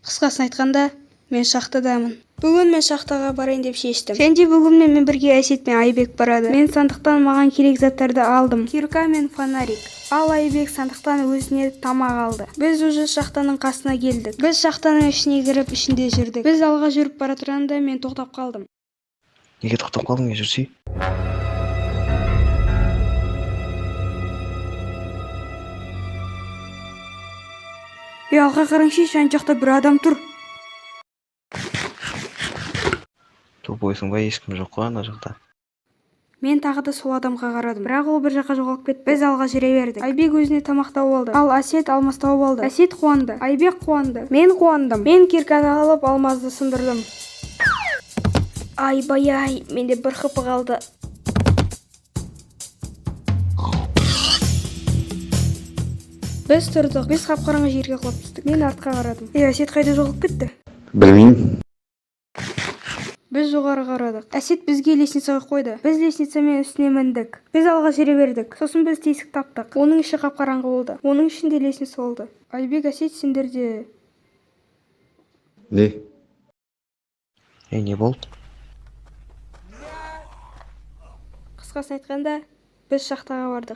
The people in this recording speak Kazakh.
Қысқасын айтқанда, мен шахтадамын. Бүгін мен шахтаға барайын деп шештім. Және бүгін мен бірге Әсет пен Айбек барады. Мен сандықтан маған керек заттарды алдым. Кирка мен фонарик. Ал Айбек сандықтан өзіне тамақ алды. Біз уже шахтаның қасына келдік. Біз шахтаның ішіне кіріп, ішінде жүрдік. Біз алға жүріп бара тұрғанда мен тоқтап қалдым. Неге тоқтап қалдың, жүрсей? Алға қараңшы, жан жақта бір адам тұр. Тупойсың ба, ешкім жоқ қой ана жақта. Мен тағы да сол адамға қарадым, бірақ ол бір жаққа жоғалып кетті. Біз алға жүре бердік. Айбек өзіне тамақ тауып алды, ал Әсет алмас тауып алды. Әсет қуанды, Айбек қуанды, мен қуандым. Мен кирканы алып алмазды сындырдым. Айбай-ай, менде бір қыпы қалды. Біз тұрдық, біз қап-қараңғы жерге құлап түстік. Мен артқа қарадым. Әсет қайда жоғалып кетті? Білмеймін. Біз жоғары қарадық. Әсет бізге лестницаға қойды. Біз лестницамен үстіне міндік. Біз алға жүре бердік. Сосын біз тесік таптық. Оның іші қап-қараңғы болды. Оның ішінде лестница болды. Айбек, Әсет, сендерде... Не? Не болды? Қысқасын айтқанда, біз шахтаға бардық.